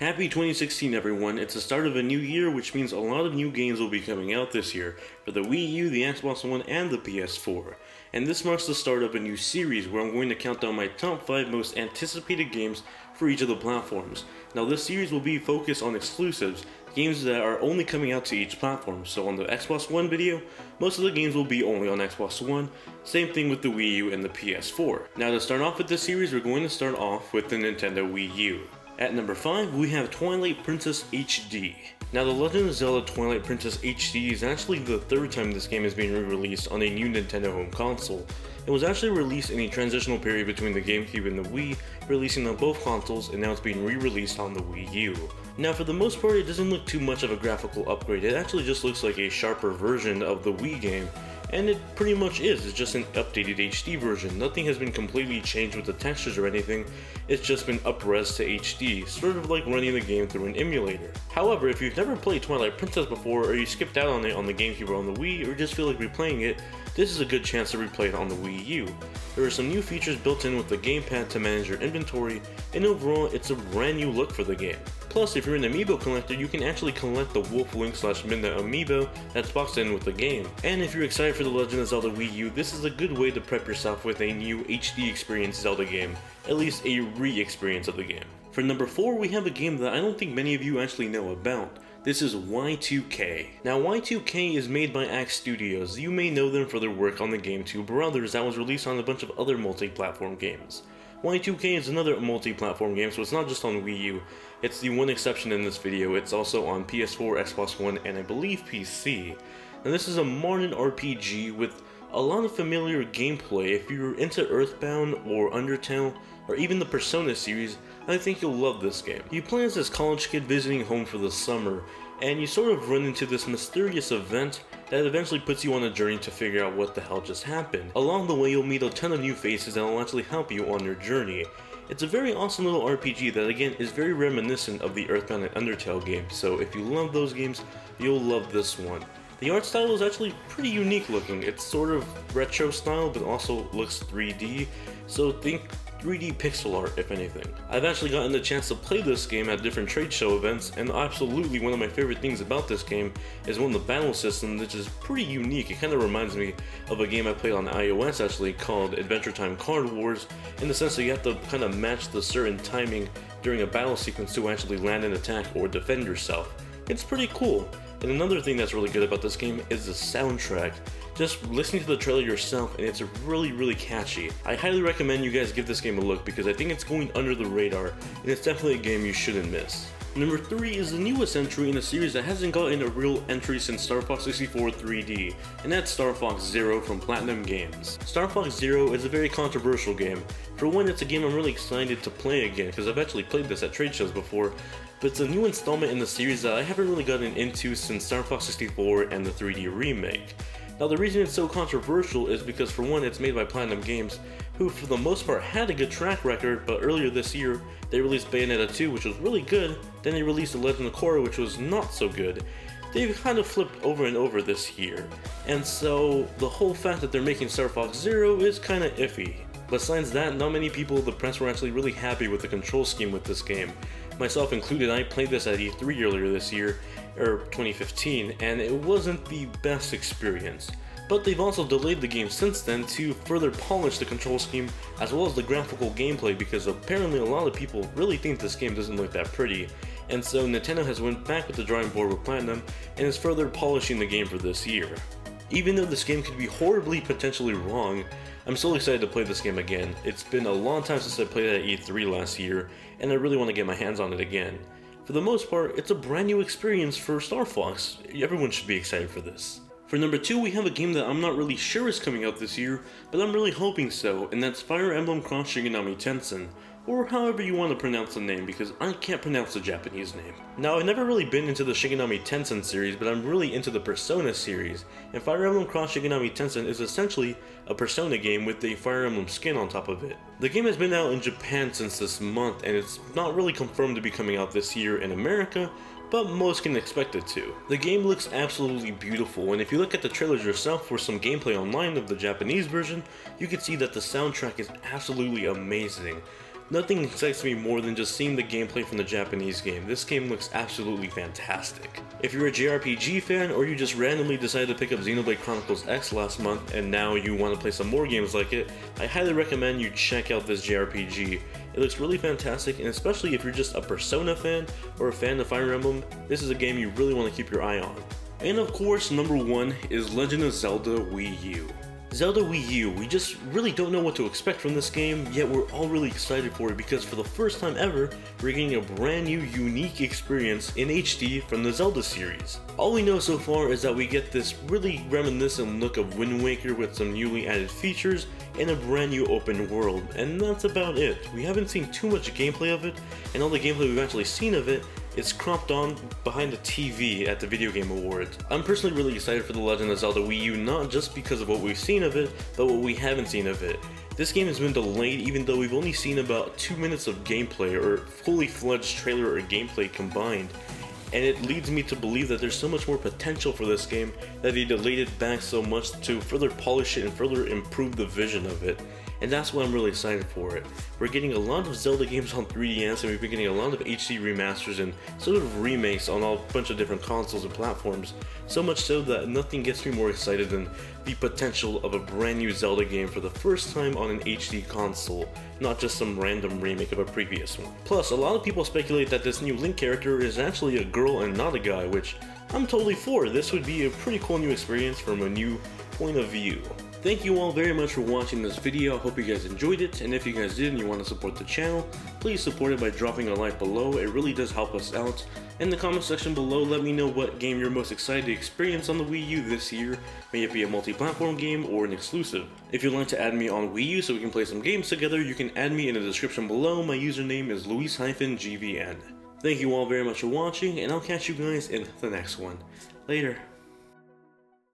Happy 2016 everyone, it's the start of a new year, which means a lot of new games will be coming out this year for the Wii U, the Xbox One, and the PS4. And this marks the start of a new series where I'm going to count down my top 5 most anticipated games for each of the platforms. Now this series will be focused on exclusives, games that are only coming out to each platform. So on the Xbox One video, most of the games will be only on Xbox One, same thing with the Wii U and the PS4. Now to start off with this series, we're going to start off with the Nintendo Wii U. At number 5, we have Twilight Princess HD. Now The Legend of Zelda Twilight Princess HD is actually the third time this game is being re-released on a new Nintendo home console. It was actually released in a transitional period between the GameCube and the Wii, releasing on both consoles, and now it's being re-released on the Wii U. Now for the most part, it doesn't look too much of a graphical upgrade, it actually just looks like a sharper version of the Wii game, and it pretty much is. It's just an updated HD version. Nothing has been completely changed with the textures or anything, it's just been up-res to HD, sort of like running the game through an emulator. However, if you've never played Twilight Princess before, or you skipped out on it on the GameCube or on the Wii, or just feel like replaying it, this is a good chance to replay it on the Wii U. There are some new features built in with the gamepad to manage your inventory, and overall it's a brand new look for the game. Plus, if you're an amiibo collector, you can actually collect the Wolf Link / Midna amiibo that's boxed in with the game. And if you're excited for The Legend of Zelda Wii U, this is a good way to prep yourself with a new HD experience Zelda game, at least a re-experience of the game. For number 4, we have a game that I don't think many of you actually know about. This is Y2K. Now Y2K is made by Axe Studios. You may know them for their work on the game Two Brothers that was released on a bunch of other multi-platform games. Y2K is another multi-platform game, so it's not just on Wii U. It's the one exception in this video. It's also on PS4, Xbox One, and I believe PC. Now this is a modern RPG with a lot of familiar gameplay. If you're into Earthbound or Undertale, or even the Persona series, I think you'll love this game. You play as this college kid visiting home for the summer, and you sort of run into this mysterious event that eventually puts you on a journey to figure out what the hell just happened. Along the way, you'll meet a ton of new faces that will actually help you on your journey. It's a very awesome little RPG that again is very reminiscent of the Earthbound and Undertale games, so if you love those games, you'll love this one. The art style is actually pretty unique looking. It's sort of retro style, but also looks 3D, so think 3D pixel art if anything. I've actually gotten the chance to play this game at different trade show events, and absolutely one of my favorite things about this game is one of the battle systems, which is pretty unique. It kind of reminds me of a game I played on iOS actually called Adventure Time Card Wars, in the sense that you have to kind of match the certain timing during a battle sequence to actually land an attack or defend yourself. It's pretty cool. And another thing that's really good about this game is the soundtrack. Just listening to the trailer yourself, and it's really catchy. I highly recommend you guys give this game a look because I think it's going under the radar, and it's definitely a game you shouldn't miss. Number 3 is the newest entry in a series that hasn't gotten a real entry since Star Fox 64 3D, and that's Star Fox Zero from Platinum Games. Star Fox Zero is a very controversial game. For one, it's a game I'm really excited to play again because I've actually played this at trade shows before, but it's a new installment in the series that I haven't really gotten into since Star Fox 64 and the 3D remake. Now the reason it's so controversial is because for one, it's made by Platinum Games, who for the most part had a good track record, but earlier this year they released Bayonetta 2, which was really good, then they released The Legend of Korra, which was not so good. They've kind of flipped over and over this year, and so the whole fact that they're making Star Fox Zero is kind of iffy. Besides that, not many people in the press were actually really happy with the control scheme with this game. Myself included, I played this at E3 earlier this year, or 2015, and it wasn't the best experience. But they've also delayed the game since then to further polish the control scheme as well as the graphical gameplay, because apparently a lot of people really think this game doesn't look that pretty, and so Nintendo has went back with the drawing board with Platinum and is further polishing the game for this year. Even though this game could be horribly potentially wrong, I'm still excited to play this game again. It's been a long time since I played it at E3 last year, and I really want to get my hands on it again. For the most part, it's a brand new experience for Star Fox. Everyone should be excited for this. For number 2, we have a game that I'm not really sure is coming out this year, but I'm really hoping so, and that's Fire Emblem Cross Shin-Megami Tensei, or however you want to pronounce the name, because I can't pronounce the Japanese name. Now, I've never really been into the Shin-Megami Tensei series, but I'm really into the Persona series, and Fire Emblem Cross Shin-Megami Tensei is essentially a Persona game with a Fire Emblem skin on top of it. The game has been out in Japan since this month, and it's not really confirmed to be coming out this year in America, but most can expect it to. The game looks absolutely beautiful, and if you look at the trailers yourself or some gameplay online of the Japanese version, you can see that the soundtrack is absolutely amazing. Nothing excites me more than just seeing the gameplay from the Japanese game. This game looks absolutely fantastic. If you're a JRPG fan, or you just randomly decided to pick up Xenoblade Chronicles X last month and now you want to play some more games like it, I highly recommend you check out this JRPG. It looks really fantastic, and especially if you're just a Persona fan or a fan of Fire Emblem, this is a game you really want to keep your eye on. And of course, number 1 is Legend of Zelda Wii U. Zelda Wii U, we just really don't know what to expect from this game, yet we're all really excited for it because for the first time ever, we're getting a brand new unique experience in HD from the Zelda series. All we know so far is that we get this really reminiscent look of Wind Waker with some newly added features and a brand new open world, and that's about it. We haven't seen too much gameplay of it, and all the gameplay we've actually seen of it is cropped on behind the TV at the Video Game Awards. I'm personally really excited for The Legend of Zelda Wii U, not just because of what we've seen of it, but what we haven't seen of it. This game has been delayed even though we've only seen about 2 minutes of gameplay, or fully fledged trailer or gameplay combined. And it leads me to believe that there's so much more potential for this game that they delayed it back so much to further polish it and further improve the vision of it. And that's why I'm really excited for it. We're getting a lot of Zelda games on 3DS, and we've been getting a lot of HD remasters and sort of remakes on a bunch of different consoles and platforms. So much so that nothing gets me more excited than the potential of a brand new Zelda game for the first time on an HD console, not just some random remake of a previous one. Plus, a lot of people speculate that this new Link character is actually a girl and not a guy, which I'm totally for. This would be a pretty cool new experience from a new point of view. Thank you all very much for watching this video. I hope you guys enjoyed it, and if you guys did and you want to support the channel, please support it by dropping a like below. It really does help us out. In the comment section below, let me know what game you're most excited to experience on the Wii U this year. May it be a multi-platform game or an exclusive. If you'd like to add me on Wii U so we can play some games together, you can add me in the description below. My username is Luis-GVN. Thank you all very much for watching, and I'll catch you guys in the next one. Later.